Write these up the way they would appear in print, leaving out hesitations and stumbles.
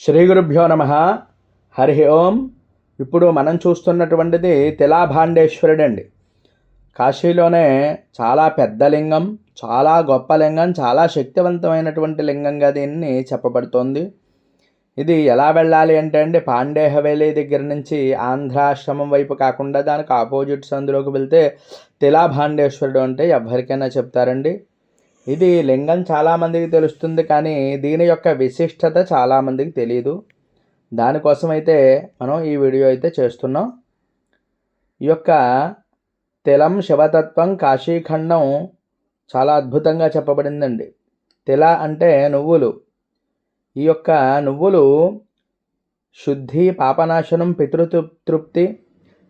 శ్రీ గురుభ్యో నమ. హరి ఓం. ఇప్పుడు మనం చూస్తున్నటువంటిది తిలాభాండేశ్వరుడు అండి. కాశీలోనే చాలా పెద్ద లింగం, చాలా గొప్ప లింగం, చాలా శక్తివంతమైనటువంటి లింగంగా దీన్ని చెప్పబడుతోంది. ఇది ఎలా వెళ్ళాలి అంటే అండి, పాండే హవేలీ దగ్గర నుంచి ఆంధ్రాశ్రమం వైపు కాకుండా దానికి ఆపోజిట్ సందులోకి వెళ్తే తిలాభాండేశ్వరుడు అంటే ఎవరికైనా చెప్తారండి. ఇది లింగం చాలామందికి తెలుస్తుంది, కానీ దీని యొక్క విశిష్టత చాలామందికి తెలియదు. దానికోసమైతే మనం ఈ వీడియో అయితే చేస్తున్నాం. ఈ యొక్క తిలం శివతత్వం కాశీఖండం చాలా అద్భుతంగా చెప్పబడిందండి. తిల అంటే నువ్వులు. ఈ యొక్క నువ్వులు శుద్ధి, పాపనాశనం, పితృతృప్తి,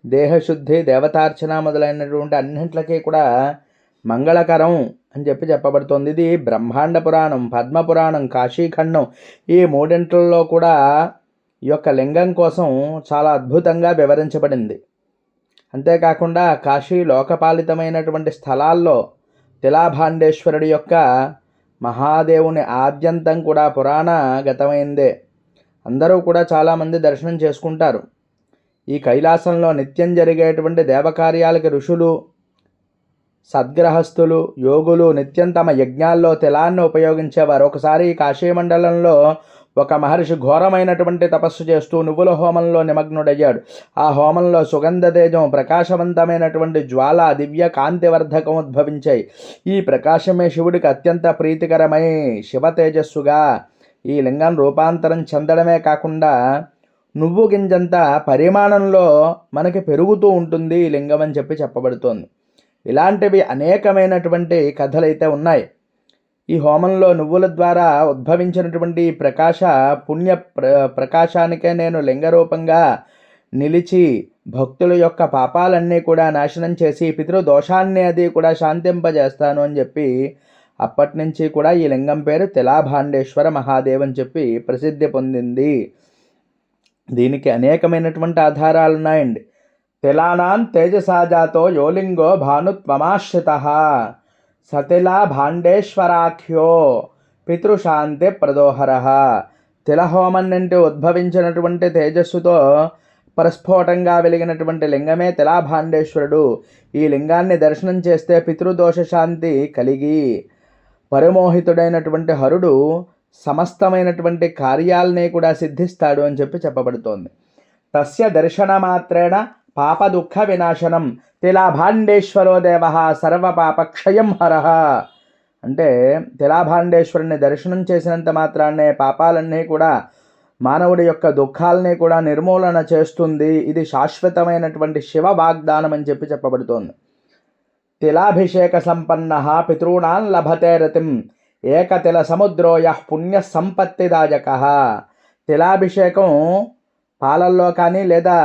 దేహశుద్ధి, దేవతార్చన మొదలైనటువంటి అన్నింటికి కూడా మంగళకరం అని చెప్పబడుతోంది. ఇది బ్రహ్మాండ పురాణం, పద్మపురాణం, కాశీఖండం ఈ మూడింటిల్లో కూడా ఈ యొక్క లింగం కోసం చాలా అద్భుతంగా వివరించబడింది. అంతేకాకుండా కాశీ లోకపాలితమైనటువంటి స్థలాల్లో తిలాభాండేశ్వరుడి యొక్క మహాదేవుని ఆద్యంతం కూడా పురాణగతమైందే. అందరూ కూడా చాలామంది దర్శనం చేసుకుంటారు. ఈ కైలాసంలో నిత్యం జరిగేటువంటి దేవకార్యాలకి ఋషులు, సద్గ్రహస్థులు, యోగులు నిత్యం తమ యజ్ఞాల్లో తిలాన్ని ఉపయోగించేవారు. ఒకసారి కాశీమండలంలో ఒక మహర్షి ఘోరమైనటువంటి తపస్సు చేస్తూ నువ్వుల హోమంలో నిమగ్నుడయ్యాడు. ఆ హోమంలో సుగంధతేజం, ప్రకాశవంతమైనటువంటి జ్వాల, దివ్య కాంతివర్ధకం ఉద్భవించాయి. ఈ ప్రకాశమే శివుడికి అత్యంత ప్రీతికరమై శివ తేజస్సుగా ఈ లింగం రూపాంతరం చెందడమే కాకుండా నువ్వు గింజంత పరిమాణంలో మనకి పెరుగుతూ ఉంటుంది ఈ లింగం అని చెప్పబడుతోంది. ఇలాంటివి అనేకమైనటువంటి కథలైతే ఉన్నాయి. ఈ హోమంలో నువ్వుల ద్వారా ఉద్భవించినటువంటి పుణ్య ప్రకాశానికే నేను లింగరూపంగా నిలిచి భక్తుల యొక్క పాపాలన్నీ కూడా నాశనం చేసి పితృదోషాన్ని అది కూడా శాంతింపజేస్తాను అని చెప్పి అప్పటి నుంచి కూడా ఈ లింగం పేరు తిలాభాండేశ్వర మహాదేవ్ అని చెప్పి ప్రసిద్ధి పొందింది. దీనికి అనేకమైనటువంటి ఆధారాలు ఉన్నాయండి. తిలానాం తేజసాజాతో యోలింగో భానుత్వమాశ్రితః సతిలా భాండేశ్వరాఖ్యో పితృశాంతి ప్రదోహరః. తిలహోమం నుండి ఉద్భవించినటువంటి తేజస్సుతో ప్రస్ఫోటంగా వెలిగినటువంటి లింగమే తిలాభాండేశ్వరుడు. ఈ లింగాన్ని దర్శనం చేస్తే పితృదోష శాంతి కలిగి పరిమోహితుడైనటువంటి హరుడు సమస్తమైనటువంటి కార్యాలనే కూడా సిద్ధిస్తాడు అని చెప్పబడుతోంది. తస్య దర్శనమాత్రేణ పాప దుఃఖ వినాశనం తిలాభాండేశ్వరో దేవ సర్వపాపక్షయం హరః. అంటే తిలాభాండేశ్వరుని దర్శనం చేసినంత మాత్రాన్నే పాపాలన్నీ కూడా మానవుడి యొక్క దుఃఖాలని కూడా నిర్మూలన చేస్తుంది. ఇది శాశ్వతమైనటువంటి శివ వాగ్దానం అని చెప్పబడుతోంది. తిలాభిషేక సంపన్న పితॄణాం లభతే రతిం ఏకతిల సముద్రో యః పుణ్య సంపత్తిదాయకః. తిలాభిషేకం పాలల్లో కానీ లేదా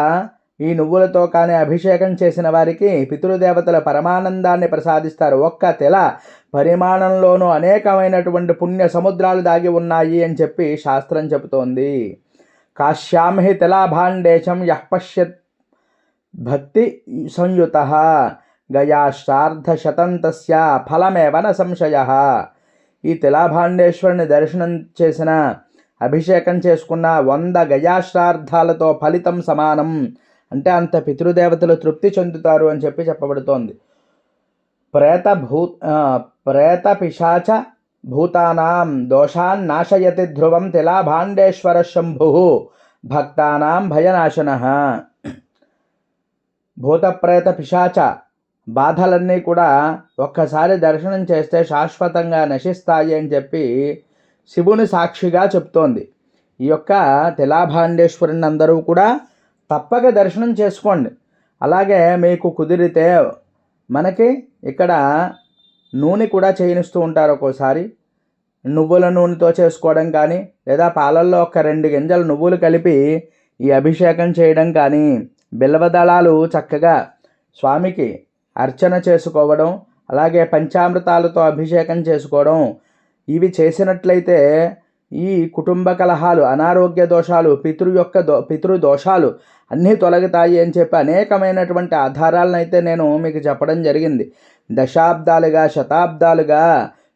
ఈ నువ్వులతో కానీ అభిషేకం చేసిన వారికి పితృదేవతల పరమానందాన్ని ప్రసాదిస్తారు. ఒక్క తిల పరిమాణంలోనూ అనేకమైనటువంటి పుణ్య సముద్రాలు దాగి ఉన్నాయి అని చెప్పి శాస్త్రం చెబుతోంది. కాశ్యాం హి తిలాభాండేశం యః పశ్యత్ భక్తి సంయుతః గయాశ్రార్ధశతం తస్య ఫలమేవ న సంశయః. ఈ తిలాభాండేశ్వరుని దర్శనం చేసిన, అభిషేకం చేసుకున్న 100 గయాశ్రార్థాలతో ఫలితం సమానం. అంటే అంత పితృదేవతలు తృప్తి చెందుతారు అని చెప్పబడుతోంది. ప్రేత పిశాచ భూతానాం దోషాన్ నాశయతి ధ్రువం తిలాభాండేశ్వర శంభు భక్తానాం భయనాశనః. భూతప్రేత పిశాచ బాధలన్నీ కూడా ఒక్కసారి దర్శనం చేస్తే శాశ్వతంగా నశిస్తాయి అని చెప్పి శివుని సాక్షిగా చెప్తోంది. ఈ యొక్క తిలాభాండేశ్వరుని అందరూ కూడా తప్పక దర్శనం చేసుకోండి. అలాగే మీకు కుదిరితే మనకి ఇక్కడ నూనె కూడా చేయనిస్తూ ఉంటారు. ఒక్కోసారి నువ్వుల నూనెతో చేసుకోవడం కానీ, లేదా పాలల్లో ఒక 2 గింజలు నువ్వులు కలిపి ఈ అభిషేకం చేయడం కానీ, బిల్వదళాలు చక్కగా స్వామికి అర్చన చేసుకోవడం, అలాగే పంచామృతాలతో అభిషేకం చేసుకోవడం, ఇవి చేసినట్లయితే ఈ కుటుంబ కలహాలు, అనారోగ్య దోషాలు, పితృదోషాలు అన్నీ తొలగుతాయి అని చెప్పి అనేకమైనటువంటి ఆధారాలను అయితే నేను మీకు చెప్పడం జరిగింది. దశాబ్దాలుగా, శతాబ్దాలుగా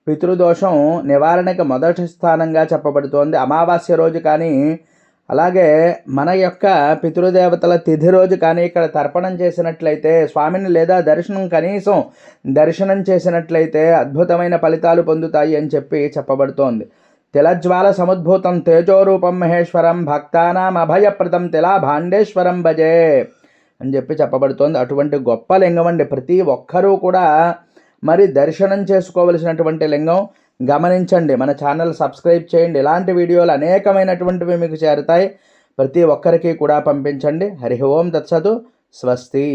పితృదోషం నివారణకు మొదటి స్థానంగా చెప్పబడుతోంది. అమావాస్య రోజు కానీ అలాగే మన యొక్క పితృదేవతల తిథి రోజు కానీ ఇక్కడ తర్పణం చేసినట్లయితే స్వామిని లేదా కనీసం దర్శనం చేసినట్లయితే అద్భుతమైన ఫలితాలు పొందుతాయి అని చెప్పి చెప్పబడుతోంది. తిలజ్వాల సముద్భూతం తేజోరూపం మహేశ్వరం భక్తానాం అభయప్రదం తిలా భాండేశ్వరం భజే అని చెప్పి చెప్పబడుతోంది. అటువంటి గొప్ప లింగం అండి. ప్రతి ఒక్కరూ కూడా మరి దర్శనం చేసుకోవలసినటువంటి లింగం. గమనించండి, మన ఛానల్ సబ్స్క్రైబ్ చేయండి. ఇలాంటి వీడియోలు అనేకమైనటువంటివి మీకు చేరుతాయి. ప్రతి ఒక్కరికి కూడా పంపించండి. హరి ఓం తత్సతు. స్వస్తి.